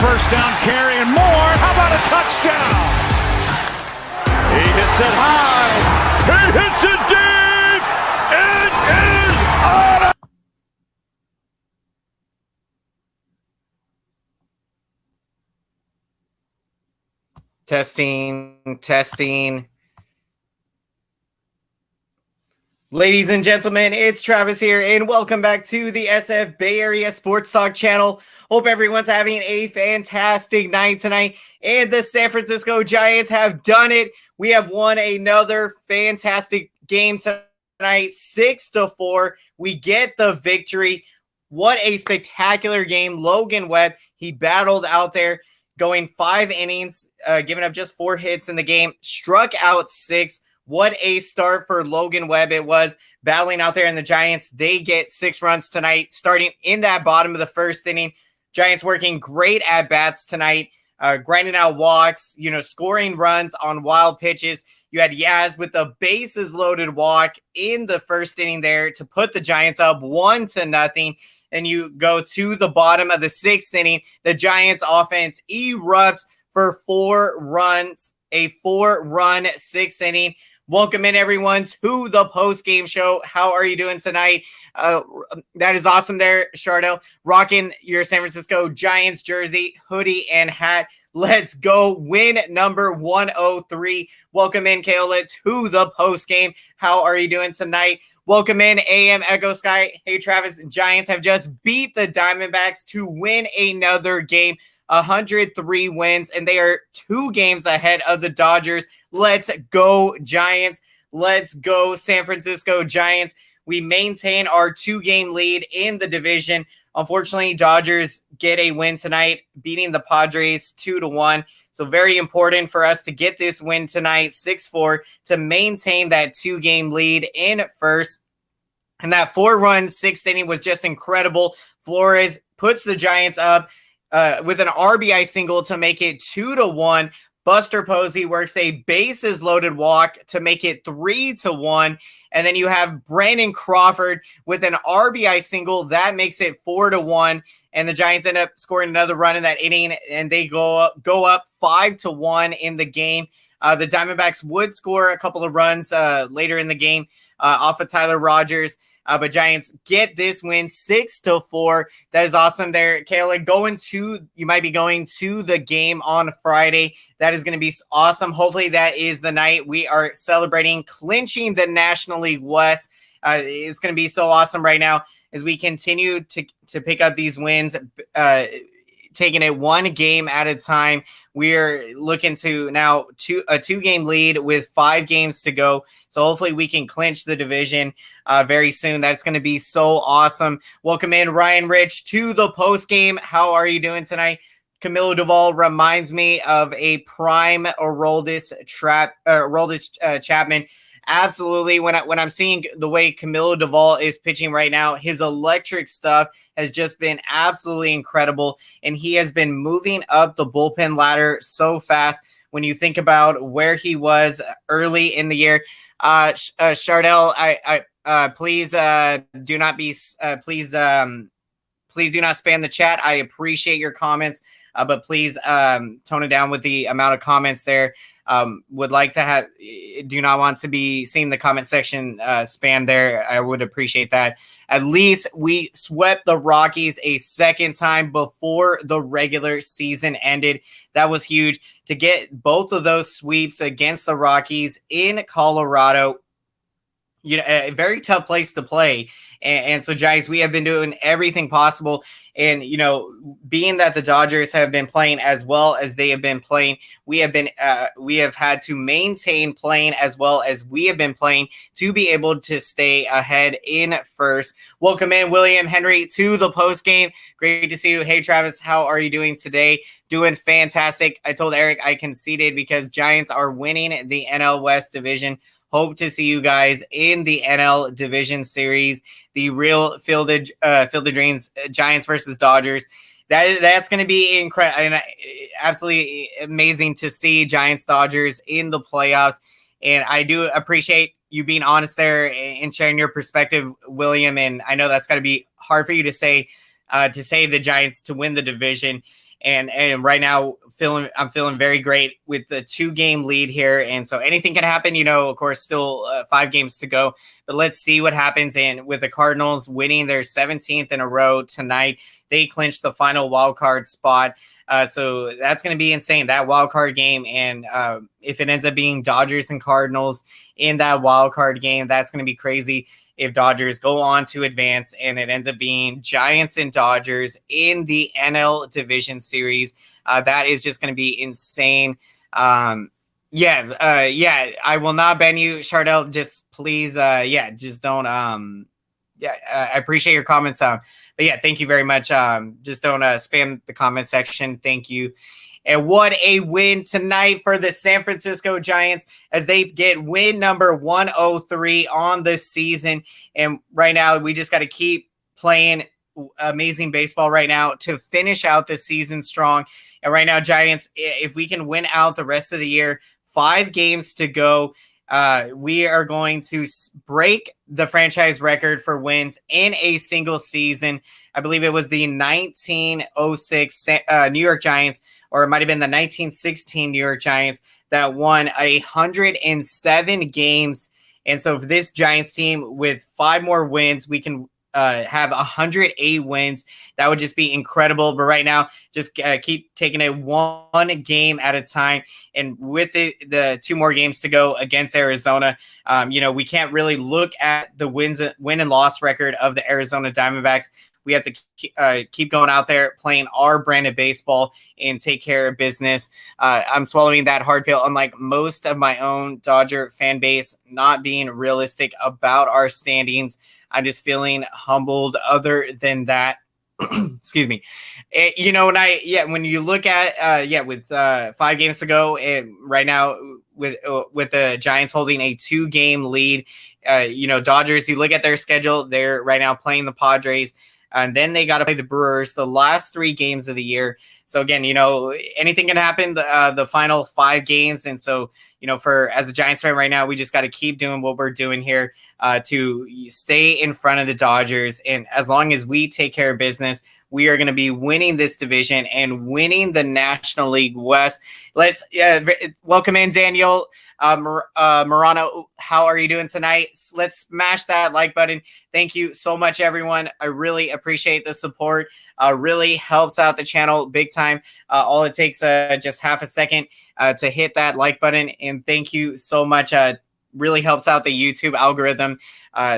first down carry and more. How about a touchdown? He hits it high. He hits it deep. It is on. Testing. Ladies and gentlemen, it's Travis here, and welcome back to the SF Bay Area SportsTalk channel. Hope everyone's having a fantastic night tonight, and the San Francisco Giants have done it. We have won another fantastic game tonight, 6-4. We get the victory. What a spectacular game. Logan Webb, he battled out there, going 5 innings, giving up just 4 hits in the game, struck out 6. What a start for Logan Webb it was, battling out there in the Giants. They get 6 runs tonight, starting in that bottom of the first inning. Giants working great at bats tonight, grinding out walks, scoring runs on wild pitches. You had Yaz with the bases loaded walk in the first inning there to put the Giants up 1-0. And you go to the bottom of the 6th inning. The Giants offense erupts for 4 runs, a 4-run 6th inning. Welcome in, everyone, to the post-game show. How are you doing tonight? That is awesome there, Chardell, rocking your San Francisco Giants jersey, hoodie, and hat. Let's go. Win number 103. Welcome in, Kaola, to the post-game. How are you doing tonight? Welcome in, AM Echo Sky. Hey, Travis, Giants have just beat the Diamondbacks to win another game. 103 wins, and they are 2 games ahead of the Dodgers. Let's go, Giants. Let's go, San Francisco Giants. We maintain our 2-game lead in the division. Unfortunately, Dodgers get a win tonight, beating the Padres 2-1. So very important for us to get this win tonight, 6-4, to maintain that 2-game lead in first. And that 4-run 6th inning was just incredible. Flores puts the Giants up with an RBI single to make it 2-1. Buster Posey works a bases loaded walk to make it 3-1. And then you have Brandon Crawford with an RBI single that makes it 4-1. And the Giants end up scoring another run in that inning, and they go up 5-1 in the game. The Diamondbacks would score a couple of runs later in the game off of Tyler Rogers. But Giants get this win 6-4. That is awesome there. Kayla, you might be going to the game on Friday. That is going to be awesome. Hopefully that is the night we are celebrating clinching the National League West. It's going to be so awesome right now as we continue to pick up these wins, taking it 1 game at a time. We're looking to now a 2-game lead with 5 games to go. So hopefully we can clinch the division very soon. That's going to be so awesome. Welcome in, Ryan Rich, to the post game. How are you doing tonight? Camilo Duvall reminds me of a prime Aroldis Chapman. Absolutely. When I'm seeing the way Camilo Duvall is pitching right now, his electric stuff has just been absolutely incredible. And he has been moving up the bullpen ladder so fast when you think about where he was early in the year. Chardell, please do not spam the chat. I appreciate your comments, but please tone it down with the amount of comments there. Do not want to be seeing the comment section spam there. I would appreciate that. At least we swept the Rockies a second time before the regular season ended. That was huge to get both of those sweeps against the Rockies in Colorado. A very tough place to play. And so, Giants, we have been doing everything possible. And, being that the Dodgers have been playing as well as they have been playing, we have had to maintain playing as well as we have been playing to be able to stay ahead in first. Welcome in, William Henry, to the post game. Great to see you. Hey, Travis, how are you doing today? Doing fantastic. I told Eric I conceded because Giants are winning the NL West division. Hope to see you guys in the NL Division Series, the real Field of Dreams, Giants versus Dodgers. That's going to be incredible and absolutely amazing to see Giants Dodgers in the playoffs. And I do appreciate you being honest there and sharing your perspective, William. And I know that's got to be hard for you to say the Giants to win the division. And right now I'm feeling very great with the 2-game lead here. And so anything can happen, of course, still 5 games to go, but let's see what happens. And with the Cardinals winning their 17th in a row tonight, they clinched the final wild card spot. So that's going to be insane, that wild card game. And if it ends up being Dodgers and Cardinals in that wild card game, that's going to be crazy. If Dodgers go on to advance and it ends up being Giants and Dodgers in the NL Division Series, that is just going to be insane. I will not ban you, Chardell. Just please, just don't. I appreciate your comments. But yeah, thank you very much. Just don't spam the comment section. Thank you. And what a win tonight for the San Francisco Giants as they get win number 103 on the season. And right now, we just got to keep playing amazing baseball right now to finish out the season strong. And right now, Giants, if we can win out the rest of the year, 5 games to go, we are going to break the franchise record for wins in a single season. I believe it was the 1906 New York Giants, or it might have been the 1916 New York Giants that won 107 games. And so for this Giants team with 5 more wins, we can have 108 wins. That would just be incredible. But right now, just keep taking it one game at a time. And with the 2 more games to go against Arizona, we can't really look at the win and loss record of the Arizona Diamondbacks. We have to keep going out there, playing our brand of baseball, and take care of business. I'm swallowing that hard pill, unlike most of my own Dodger fan base, not being realistic about our standings. I'm just feeling humbled. Other than that, excuse me. When you look at with 5 games to go, and right now with the Giants holding a 2-game lead, Dodgers. You look at their schedule; they're right now playing the Padres. And then they got to play the Brewers the last 3 games of the year. So again, anything can happen the final 5 games. And so, as a Giants fan right now, we just got to keep doing what we're doing here to stay in front of the Dodgers. And as long as we take care of business, we are going to be winning this division and winning the National League West. Let's welcome in Daniel Morano. How are you doing tonight? Let's smash that like button. Thank you so much, everyone. I really appreciate the support. Really helps out the channel big time. All it takes just half a second to hit that like button. And thank you so much. Really helps out the YouTube algorithm.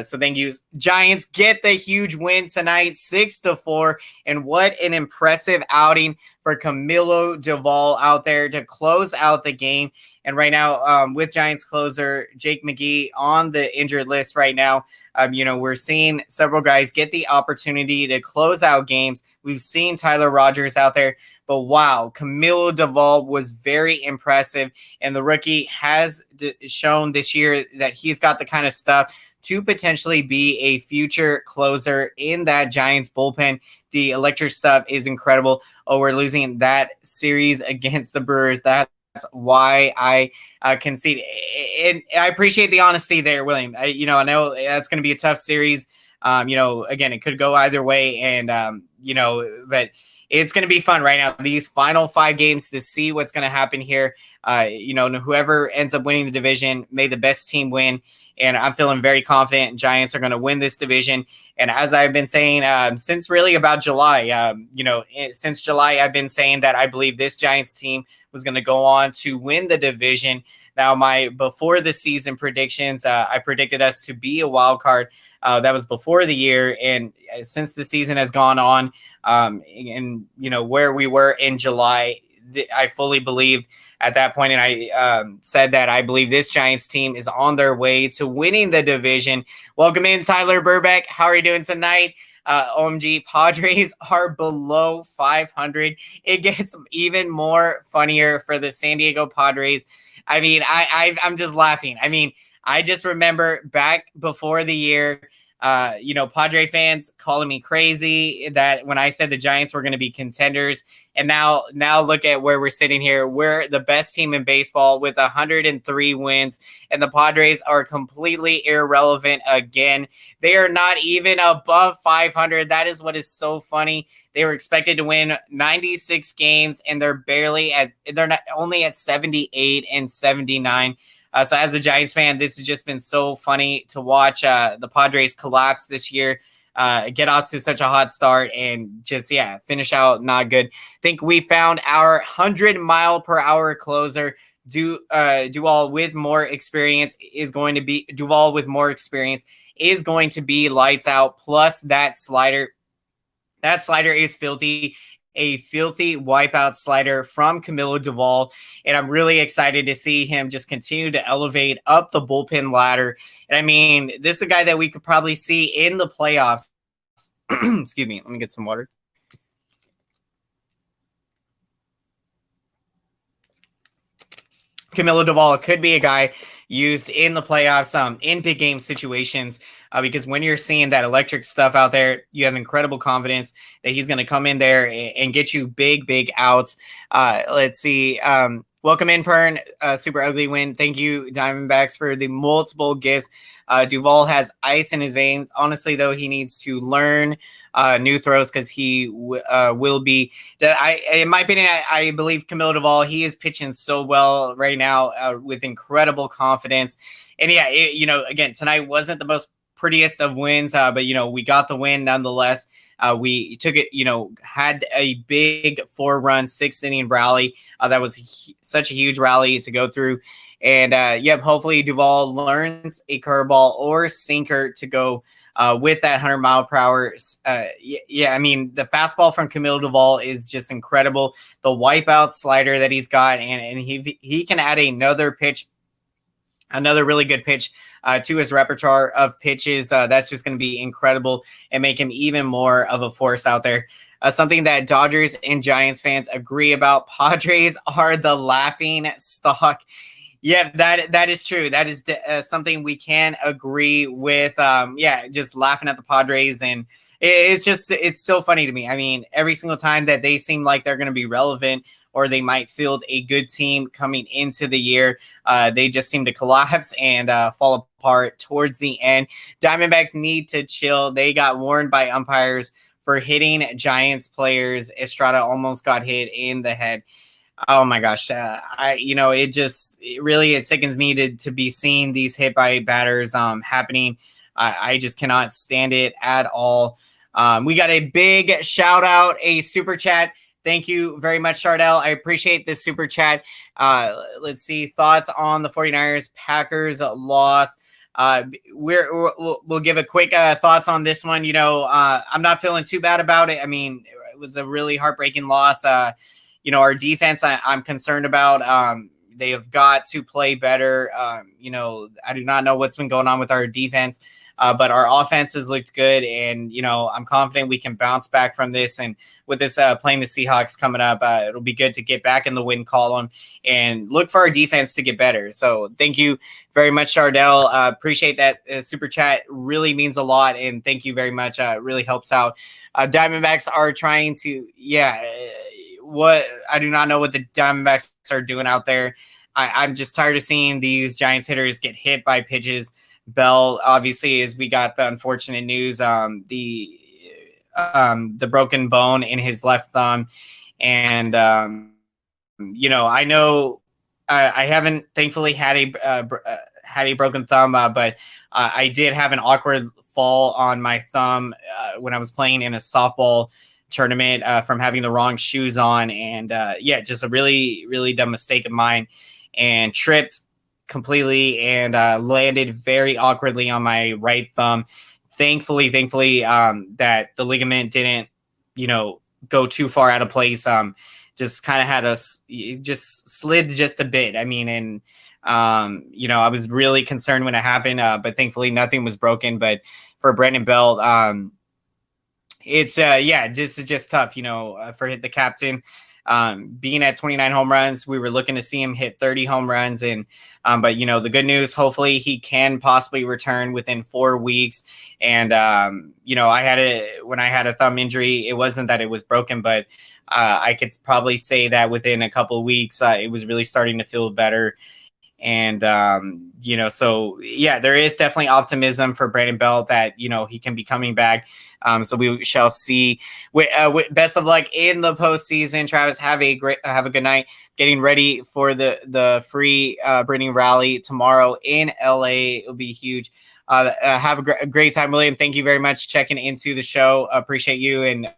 So thank you. Giants get the huge win tonight, 6-4. And what an impressive outing for Camilo Doval out there to close out the game. And right now, with Giants closer Jake McGee on the injured list right now, we're seeing several guys get the opportunity to close out games. We've seen Tyler Rogers out there, but wow, Camilo Doval was very impressive. And the rookie has shown this year that he's got the kind of stuff to potentially be a future closer in that Giants bullpen. The electric stuff is incredible. Oh, we're losing that series against the Brewers. That's why I concede. And I appreciate the honesty there, William. I know that's going to be a tough series. Again, it could go either way. And, but it's going to be fun right now. These final 5 games to see what's going to happen here. Whoever ends up winning the division, may the best team win. And I'm feeling very confident Giants are going to win this division. And as I've been saying since really about July, since July, I've been saying that I believe this Giants team was going to go on to win the division. Now, my before the season predictions, I predicted us to be a wild card. That was before the year. And since the season has gone on, and where we were in July, I fully believed at that point, and I said that I believe this Giants team is on their way to winning the division. Welcome in, Tyler Burbeck. How are you doing tonight? OMG, Padres are below 500. It gets even more funnier for the San Diego Padres. I mean, I'm just laughing. I mean, I just remember back before the year, Padre fans calling me crazy that when I said the Giants were going to be contenders. And now look at where we're sitting here. We're the best team in baseball with 103 wins, and the Padres are completely irrelevant again. They are not even above 500. That is what is so funny. They were expected to win 96 games, and they're not only at 78 and 79. So as a Giants fan, this has just been so funny to watch the Padres collapse this year, get out to such a hot start, and just, finish out not good. I think we found our 100-mile-per-hour closer. Duval with more experience is going to be lights out. Plus that slider is filthy. A filthy wipeout slider from Camilo Doval. And I'm really excited to see him just continue to elevate up the bullpen ladder. And I mean, this is a guy that we could probably see in the playoffs. Excuse me. Let me get some water. Camilo Doval could be a guy used in the playoffs, in big game situations, because when you're seeing that electric stuff out there, you have incredible confidence that he's going to come in there and get you big outs. Let's see. Welcome in, Pern. Super ugly win. Thank you, Diamondbacks, for the multiple gifts. Duval has ice in his veins. Honestly, though, he needs to learn new throws because he will be. In my opinion, I believe Camilo Doval, he is pitching so well right now with incredible confidence. And again, tonight wasn't the most prettiest of wins, but we got the win nonetheless. We took it, had a big 4-run 6th-inning rally. That was such a huge rally to go through. And, hopefully Duval learns a curveball or sinker to go with that 100-mile-per-hour. I mean, the fastball from Camilo Doval is just incredible. The wipeout slider that he's got, and he can add another really good pitch to his repertoire of pitches. That's just going to be incredible and make him even more of a force out there. Something that Dodgers and Giants fans agree about: Padres are the laughing stock. Yeah, that is true. That is something we can agree with. Just laughing at the Padres, and it's so funny to me. I mean, every single time that they seem like they're going to be relevant, or they might field a good team coming into the year, they just seem to collapse and fall apart towards the end. Diamondbacks need to chill. They got warned by umpires for hitting Giants players. Estrada almost got hit in the head. Oh my gosh. It sickens me to be seeing these hit by batters happening. I just cannot stand it at all. We got a big shout out, a super chat. Thank you very much, Chardell. I appreciate this super chat. Let's see. Thoughts on the 49ers Packers loss. We'll give a quick thoughts on this one. I'm not feeling too bad about it. I mean, it was a really heartbreaking loss. Our defense, I'm concerned about. They have got to play better. I do not know what's been going on with our defense, but our offense has looked good, and I'm confident we can bounce back from this. And with this playing the Seahawks coming up, it'll be good to get back in the win column and look for our defense to get better. So thank you very much, Chardell. Appreciate that super chat. Really means a lot, and thank you very much. Really helps out. Diamondbacks are trying to, I do not know what the Diamondbacks are doing out there. I'm just tired of seeing these Giants hitters get hit by pitches. Bell, obviously, as we got the unfortunate news, the broken bone in his left thumb. And, I know I haven't thankfully had a broken thumb, but I did have an awkward fall on my thumb when I was playing in a softball tournament from having the wrong shoes on, and just a really, really dumb mistake of mine, and tripped completely and landed very awkwardly on my right thumb. Thankfully, that the ligament didn't, go too far out of place. Just kind of had just slid just a bit. I mean, and I was really concerned when it happened, but thankfully nothing was broken. But for Brandon Belt, it's this is just tough, for the captain. being at 29 home runs, we were looking to see him hit 30 home runs. And but the good news, hopefully he can possibly return within 4 weeks. And when I had a thumb injury, it wasn't that it was broken, but I could probably say that within a couple of weeks, it was really starting to feel better. And, so yeah, there is definitely optimism for Brandon Belt that, he can be coming back. So we shall see. Best of luck in the postseason. Travis, have a good night. Getting ready for the free breeding rally tomorrow in LA. It'll be huge. Have a great time, William. Thank you very much checking into the show. Appreciate you, and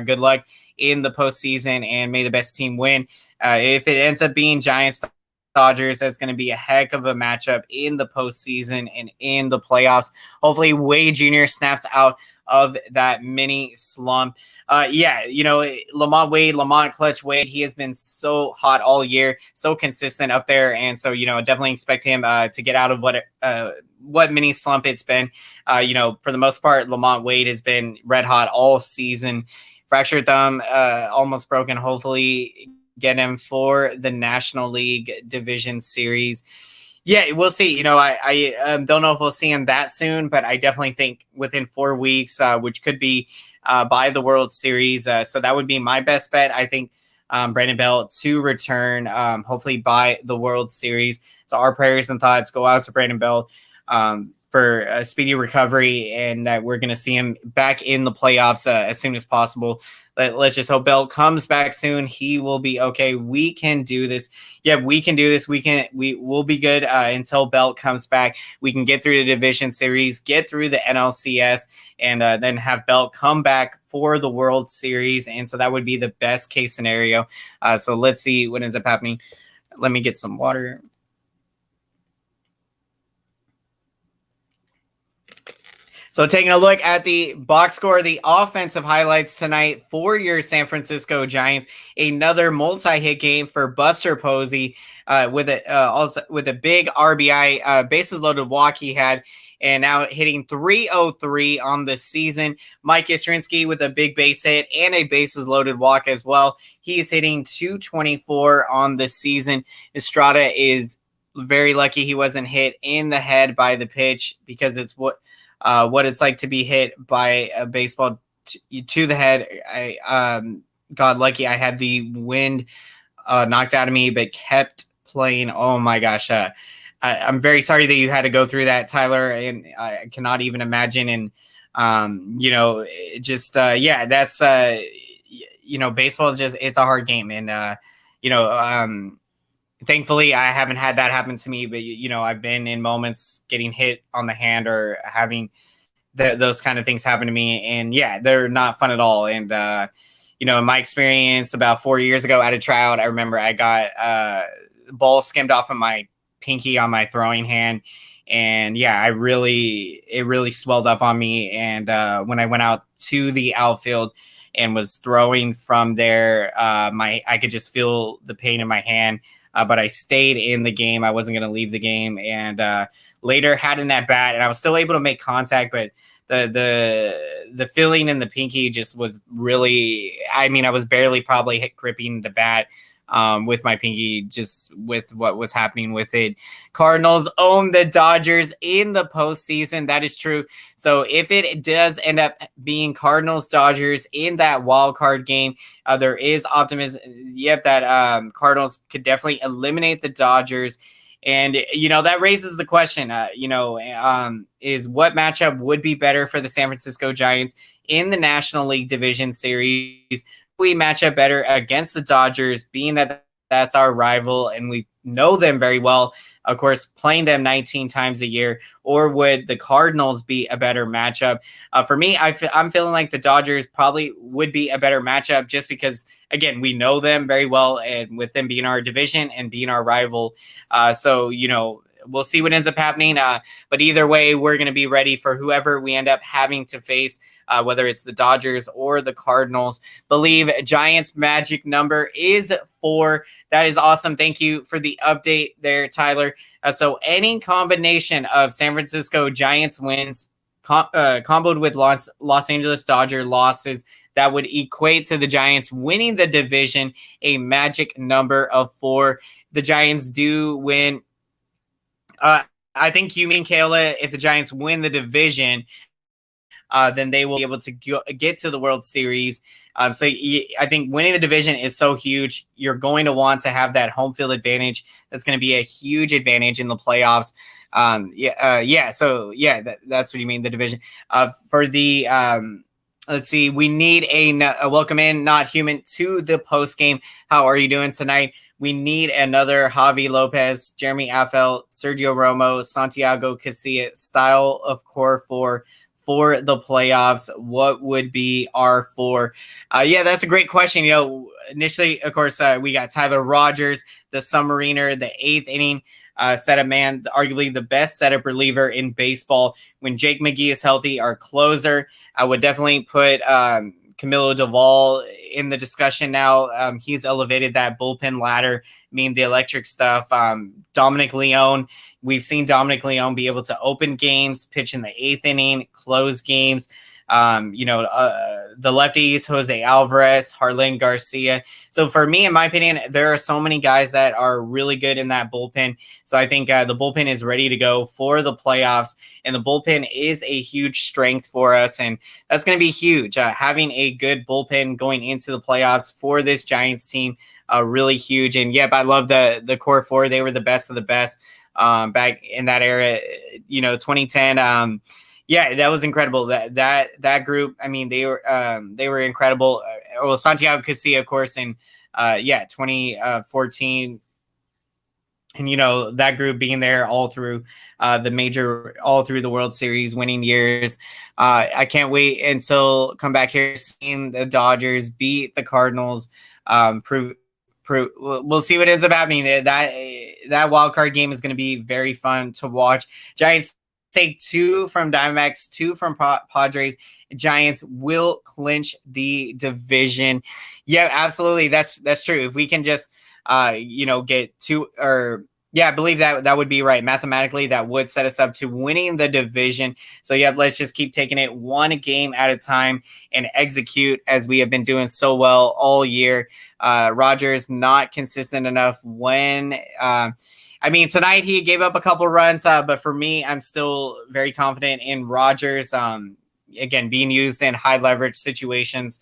good luck in the postseason, and may the best team win. If it ends up being Giants Dodgers, that's going to be a heck of a matchup in the postseason and in the playoffs. Hopefully Wade Jr. snaps out of that mini slump. Lamont Clutch Wade, he has been so hot all year, so consistent up there. And so, definitely expect him to get out of what mini slump it's been. For the most part, Lamont Wade has been red hot all season. Fractured thumb, almost broken. Hopefully get him for the National League Division Series. Yeah, we'll see. I don't know if we'll see him that soon, but I definitely think within 4 weeks, which could be by the World Series. So that would be my best bet. I think Brandon Belt to return, hopefully by the World Series. So our prayers and thoughts go out to Brandon Belt for a speedy recovery, and that we're going to see him back in the playoffs as soon as possible. Let's just hope Belt comes back soon. He will be okay. We can do this. Yeah, we can do this. We will be good until Belt comes back. We can get through the division series, get through the NLCS, and then have Belt come back for the World Series. And so that would be the best case scenario. So let's see what ends up happening. Let me get some water. So taking a look at the box score, the offensive highlights tonight for your San Francisco Giants. Another multi-hit game for Buster Posey with a big RBI, bases loaded walk he had, and now hitting 303 on the season. Mike Yastrzemski with a big base hit and a bases loaded walk as well. He is hitting 224 on the season. Estrada is very lucky he wasn't hit in the head by the pitch, because it's what it's like to be hit by a baseball to the head. I got lucky. I had the wind knocked out of me, but kept playing. Oh my gosh. I'm very sorry that you had to go through that, Tyler, and I cannot even imagine. And, that's, baseball is just, it's a hard game. And, thankfully, I haven't had that happen to me, but, I've been in moments getting hit on the hand or having those kind of things happen to me. And, yeah, they're not fun at all. And, in my experience about 4 years ago at a tryout, I remember I got ball skimmed off of my pinky on my throwing hand. And, yeah, it really swelled up on me. And when I went out to the outfield and was throwing from there, I could just feel the pain in my hand. But I stayed in the game. I wasn't going to leave the game, and later had an at bat, and I was still able to make contact. But the feeling in the pinky just was really. I mean, I was barely probably gripping the bat with my pinky, just with what was happening with it. Cardinals own the Dodgers in the postseason. That is true. So if it does end up being Cardinals Dodgers in that wild card game, there is optimism. Yep, that Cardinals could definitely eliminate the Dodgers. And, that raises the question, is what matchup would be better for the San Francisco Giants in the National League Division Series? We match up better against the Dodgers, being that that's our rival and we know them very well, of course, playing them 19 times a year, or would the Cardinals be a better matchup? For me, I'm feeling like the Dodgers probably would be a better matchup, just because, again, we know them very well, and with them being our division and being our rival. We'll see what ends up happening. But either way, we're going to be ready for whoever we end up having to face, whether it's the Dodgers or the Cardinals. Believe Giants magic number is 4. That is awesome. Thank you for the update there, Tyler. So any combination of San Francisco Giants wins comboed with Los Angeles Dodger losses, that would equate to the Giants winning the division, a magic number of 4. The Giants do win. I think you mean, Kayla, if the Giants win the division, then they will be able to get to the World Series. I think winning the division is so huge. You're going to want to have that home field advantage. That's going to be a huge advantage in the playoffs. That's what you mean, the division. For the let's see, we need a welcome in, not human, to the post game. How are you doing tonight? We need another Javi Lopez, Jeremy Afel, Sergio Romo, Santiago Casilla style of core for the playoffs. What would be our 4? That's a great question. Initially, of course, we got Tyler Rogers, the submariner, the 8th inning setup man, arguably the best setup reliever in baseball. When Jake McGee is healthy, our closer, I would definitely put Camilo Doval in the discussion now. He's elevated that bullpen ladder, the electric stuff. Dominic Leone, we've seen Dominic Leone be able to open games, pitch in the 8th inning, close games. The lefties, Jose Alvarez, Harlan Garcia. So for me, in my opinion, there are so many guys that are really good in that bullpen. So I think the bullpen is ready to go for the playoffs, and the bullpen is a huge strength for us. And that's going to be huge. Having a good bullpen going into the playoffs for this Giants team, really huge. And I love the core 4. They were the best of the best back in that era, 2010. That was incredible. That group, they were incredible. Santiago Casilla, of course, in 2014, and that group being there all through the World Series winning years. I can't wait until come back here, seeing the Dodgers beat the Cardinals. We'll see what ends up happening. That wild card game is going to be very fun to watch. Giants take 2 from Diamondbacks, 2 from Padres. Giants will clinch the division. Yeah, absolutely. That's true. If we can just, get 2 or I believe that would be right. Mathematically, that would set us up to winning the division. So let's just keep taking it one game at a time and execute as we have been doing so well all year. Rogers not consistent enough when, tonight he gave up a couple runs, but for me, I'm still very confident in Rogers. Again, being used in high leverage situations.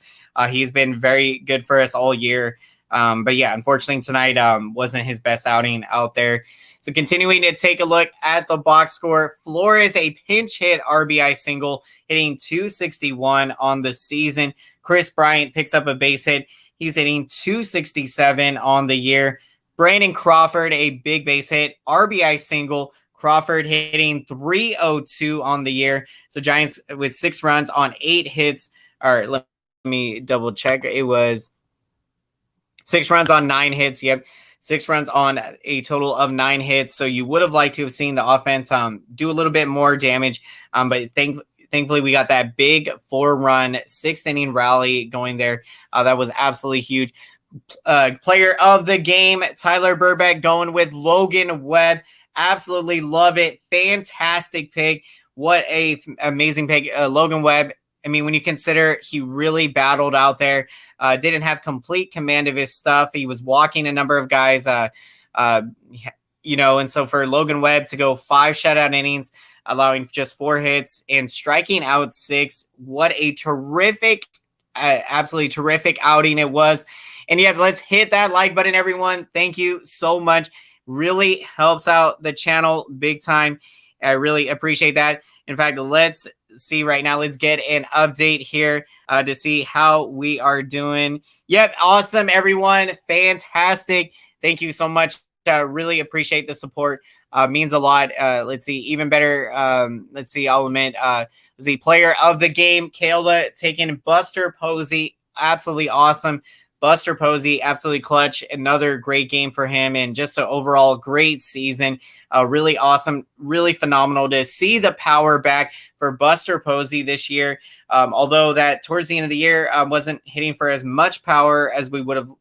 He's been very good for us all year. Unfortunately tonight wasn't his best outing out there. So continuing to take a look at the box score, Flores, a pinch hit RBI single, hitting 261 on the season. Chris Bryant picks up a base hit. He's hitting 267 on the year. Brandon Crawford, a big base hit, RBI single. Crawford hitting 302 on the year. So Giants with 6 runs on 8 hits. All right, let me double check. It was 6 runs on 9 hits. Yep. 6 runs on a total of 9 hits. So you would have liked to have seen the offense do a little bit more damage. But thankfully, we got that big 4-run 6th inning rally going there. That was absolutely huge. Player of the game, Tyler Burbeck, going with Logan Webb. Absolutely love it. Fantastic pick. What a amazing pick. Logan Webb, when you consider he really battled out there, didn't have complete command of his stuff. He was walking a number of guys, and so for Logan Webb to go 5 shutout innings, allowing just 4 hits and striking out 6, what a terrific, absolutely terrific outing it was. And let's hit that like button, everyone. Thank you so much. Really helps out the channel big time. I really appreciate that. In fact, let's see right now. Let's get an update here to see how we are doing. Yep, awesome, everyone. Fantastic. Thank you so much. Really appreciate the support. Means a lot. Let's see, even better. Let's see, I'll admit. The player of the game, Kayla, taking Buster Posey. Absolutely awesome. Buster Posey, absolutely clutch. Another great game for him, and just an overall great season. Really awesome, really phenomenal to see the power back for Buster Posey this year. Although that towards the end of the year wasn't hitting for as much power as we would have,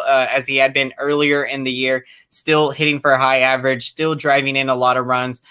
as he had been earlier in the year, still hitting for a high average, still driving in a lot of runs.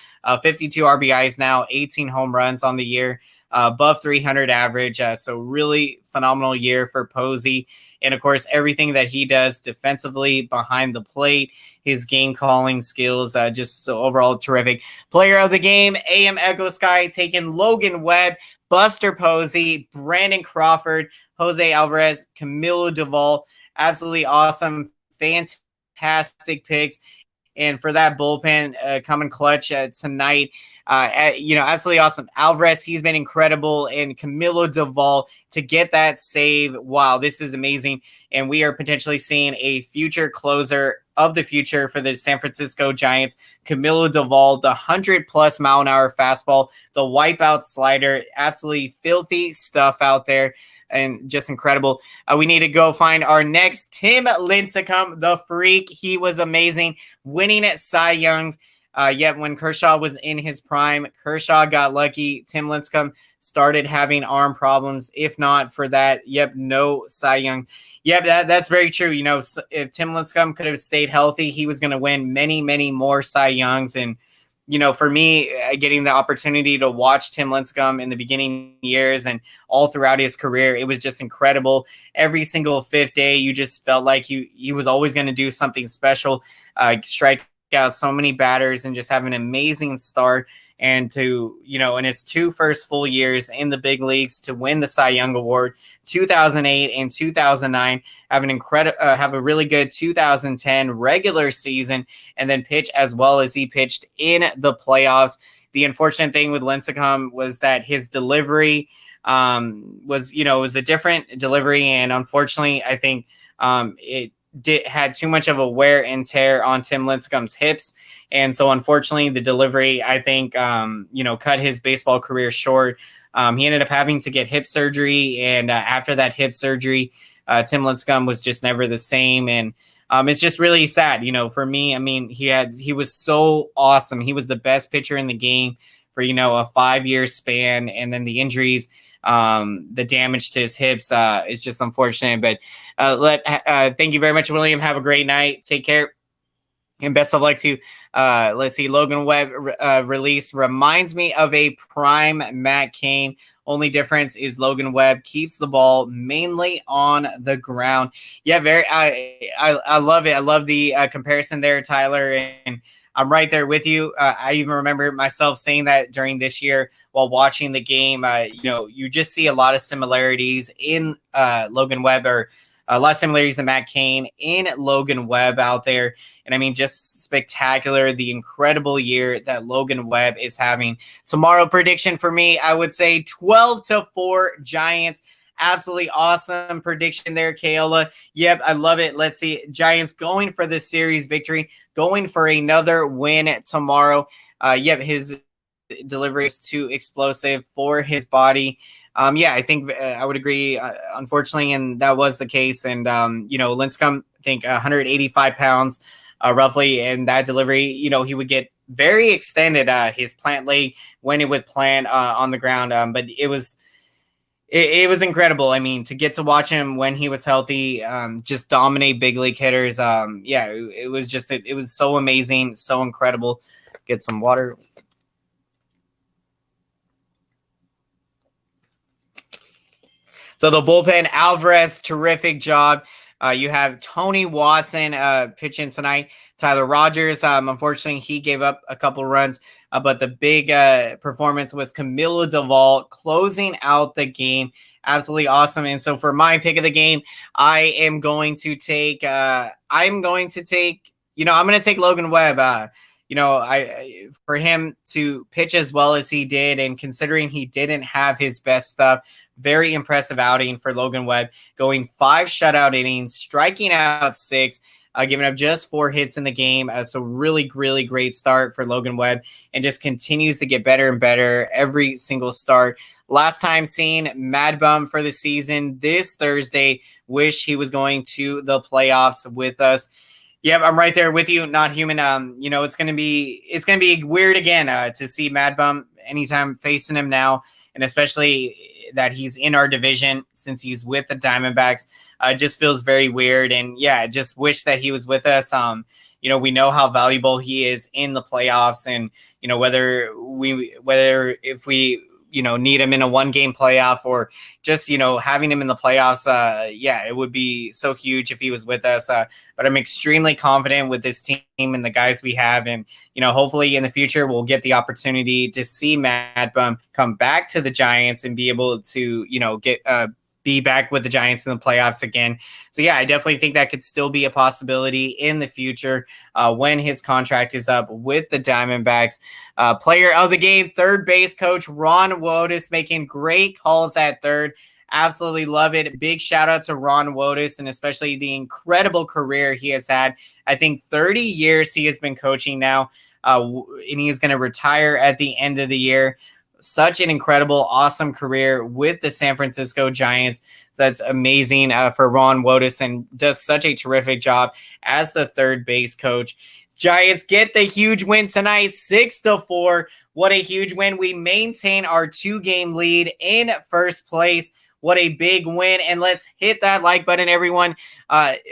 52 RBIs now, 18 home runs on the year, above 300 average. So really phenomenal year for Posey. And of course, everything that he does defensively behind the plate, his game calling skills, just so overall terrific. Player of the game, AM Echo Sky, taking Logan Webb, Buster Posey, Brandon Crawford, Jose Alvarez, Camilo Duvall. Absolutely awesome, fantastic picks. And for that bullpen, coming clutch tonight, absolutely awesome. Alvarez, he's been incredible. And Camilo Duvall to get that save. Wow, this is amazing. And we are potentially seeing a future closer of the future for the San Francisco Giants. Camilo Duvall, the 100+ mile an hour fastball, the wipeout slider, absolutely filthy stuff out there. And just incredible. We need to go find our next Tim Lincecum, the freak. He was amazing, winning at Cy Youngs. Yet when Kershaw was in his prime, Kershaw got lucky. Tim Lincecum started having arm problems. If not for that, no Cy Young. That's very true. If Tim Lincecum could have stayed healthy, he was going to win many, many more Cy Youngs. And for me, getting the opportunity to watch Tim Lincecum in the beginning years and all throughout his career, it was just incredible. Every single fifth day, you just felt like he was always going to do something special, strike out so many batters and just have an amazing start. And to, in his two first full years in the big leagues to win the Cy Young Award, 2008 and 2009, have a really good 2010 regular season, and then pitch as well as he pitched in the playoffs. The unfortunate thing with Lincecum was that his delivery was a different delivery, and unfortunately, I think it had too much of a wear and tear on Tim Lincecum's hips. And so unfortunately the delivery, I think, cut his baseball career short. He ended up having to get hip surgery. And after that hip surgery, Tim Lincecum was just never the same. And it's just really sad, for me. I mean, he was so awesome. He was the best pitcher in the game for, a 5-year span. And then the injuries, the damage to his hips is just unfortunate. But thank you very much, William. Have a great night. Take care. And best of luck to, Logan Webb release. Reminds me of a prime Matt Cain. Only difference is Logan Webb keeps the ball mainly on the ground. I love it. I love the comparison there, Tyler. And I'm right there with you. I even remember myself saying that during this year while watching the game. You just see a lot of similarities in Logan Webb, or a lot of similarities to Matt Cain in Logan Webb out there. And I mean, just spectacular, the incredible year that Logan Webb is having. Tomorrow prediction for me, I would say 12-4 Giants. Absolutely awesome prediction there, Kaola. Yep, I love it. Let's see. Giants going for the series victory, going for another win tomorrow. His delivery is too explosive for his body. I think I would agree, unfortunately, and that was the case. And, Lincecum, I think 185 pounds roughly, and that delivery, he would get very extended, his plant leg when it would plant on the ground. But it was incredible. I mean, to get to watch him when he was healthy, just dominate big league hitters. It was so amazing, so incredible. Get some water. So the bullpen, Alvarez, terrific job. You have Tony Watson pitching tonight. Tyler Rogers, unfortunately, he gave up a couple runs, but the big performance was Camilo Duvall closing out the game. Absolutely awesome. And so for my pick of the game, I'm going to take Logan Webb. For him to pitch as well as he did, and considering he didn't have his best stuff, very impressive outing for Logan Webb, going 5 shutout innings, striking out 6, giving up just 4 hits in the game. So really, really great start for Logan Webb, and just continues to get better and better every single start. Last time seeing Mad Bum for the season this Thursday. Wish he was going to the playoffs with us. Yeah, I'm right there with you. Not human. It's gonna be weird again to see Mad Bum anytime facing him now, and especially that he's in our division since he's with the Diamondbacks. Just feels very weird, and just wish that he was with us. we know how valuable he is in the playoffs, and whether if we need him in a 1-game playoff or just, having him in the playoffs. It would be so huge if he was with us. But I'm extremely confident with this team and the guys we have. And, hopefully in the future, we'll get the opportunity to see Mad Bum come back to the Giants and be able to, be back with the Giants in the playoffs again. So I definitely think that could still be a possibility in the future when his contract is up with the Diamondbacks. Player of the game, third base coach Ron Wotus, making great calls at third. Absolutely love it. Big shout out to Ron Wotus, and especially the incredible career he has had. I think 30 years he has been coaching now, and he is going to retire at the end of the year. Such an incredible, awesome career with the San Francisco Giants. That's amazing for Ron Wotus, and does such a terrific job as the third base coach. Giants get the huge win tonight, 6-4. What a huge win. We maintain our 2-game lead in first place. What a big win. And let's hit that like button, everyone.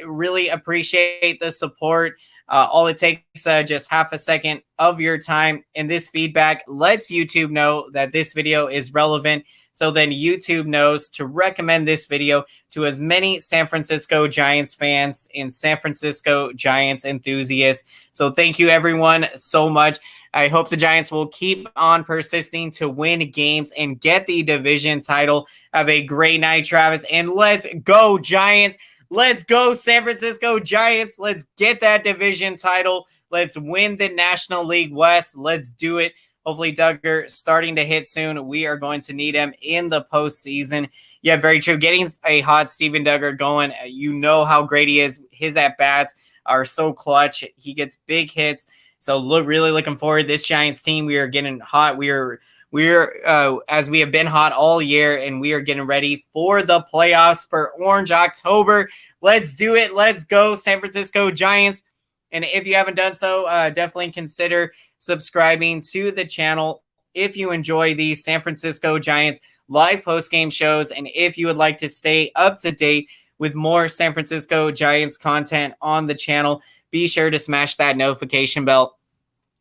Really appreciate the support. All it takes just half a second of your time, and this feedback lets YouTube know that this video is relevant. So then YouTube knows to recommend this video to as many San Francisco Giants fans and San Francisco Giants enthusiasts. So thank you everyone so much. I hope the Giants will keep on persisting to win games and get the division title. Have a great night, Travis, and let's go Giants. Let's go San Francisco Giants. Let's get that division title. Let's win the National League West. Let's do it. Hopefully Duggar starting to hit soon. We are going to need him in the postseason. Yeah, very true. Getting a hot Steven Duggar going. You know how great he is. His at-bats are so clutch. He gets big hits. So really looking forward. This Giants team, we are getting hot. We're as we have been hot all year, and we are getting ready for the playoffs for Orange October. Let's do it. Let's go San Francisco Giants. And if you haven't done so, definitely consider subscribing to the channel if you enjoy these San Francisco Giants live post-game shows. And if you would like to stay up to date with more San Francisco Giants content on the channel, be sure to smash that notification bell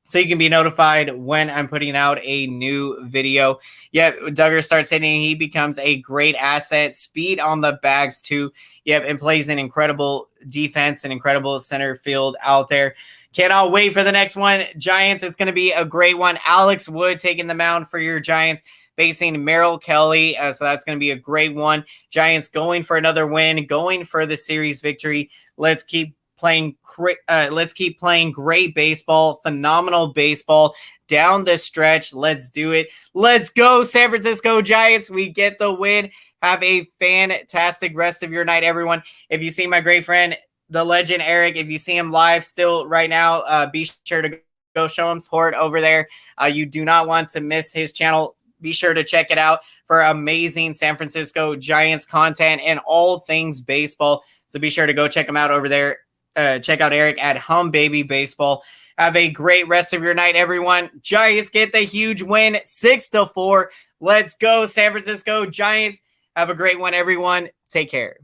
so you can be notified when I'm putting out a new video. Yep, Duggar starts hitting. He becomes a great asset. Speed on the bags too. Yep, and plays an incredible defense and incredible center field out there. Cannot wait for the next one. Giants, it's going to be a great one. Alex Wood taking the mound for your Giants, facing Merrill Kelly. So that's going to be a great one. Giants going for another win, going for the series victory. Let's keep playing great baseball, phenomenal baseball down the stretch. Let's do it. Let's go San Francisco Giants. We get the win. Have a fantastic rest of your night, everyone. If you see my great friend, the legend Eric, if you see him live still right now, be sure to go show him support over there. You do not want to miss his channel. Be sure to check it out for amazing San Francisco Giants content and all things baseball. So be sure to go check him out over there. Check out Eric at Hum Baby Baseball. Have a great rest of your night, everyone. Giants get the huge win, 6-4. Let's go, San Francisco Giants. Have a great one, everyone. Take care.